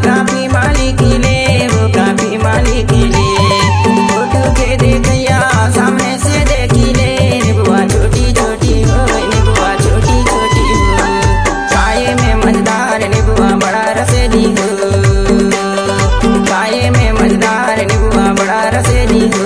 काफी मालिकी ले, वो काफी मालिकी ले। फोटो के देखैया सामने से देखी ले, निबुआ छोटी छोटी हो, निबुआ छोटी छोटी हो। खाए में मजेदार निबुआ बड़ा रसेली हो, खाए में मजेदार निबुआ बड़ा रसेली हो।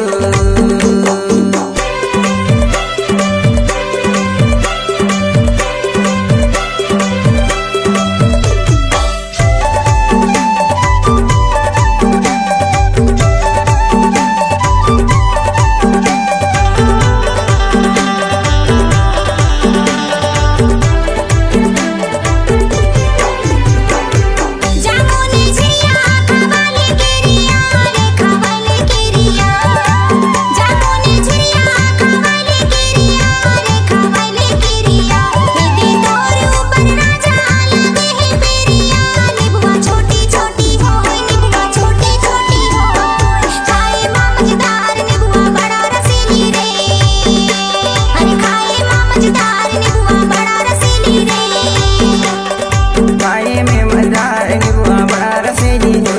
खाए में मजेदार निबुआ बड़ा रसेली हो,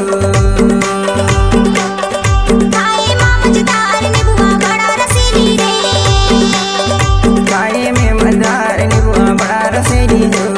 खाए में मजेदार निबुआ बड़ा रसेली रे। खाए में मजेदार निबुआ बड़ा रसेली हो।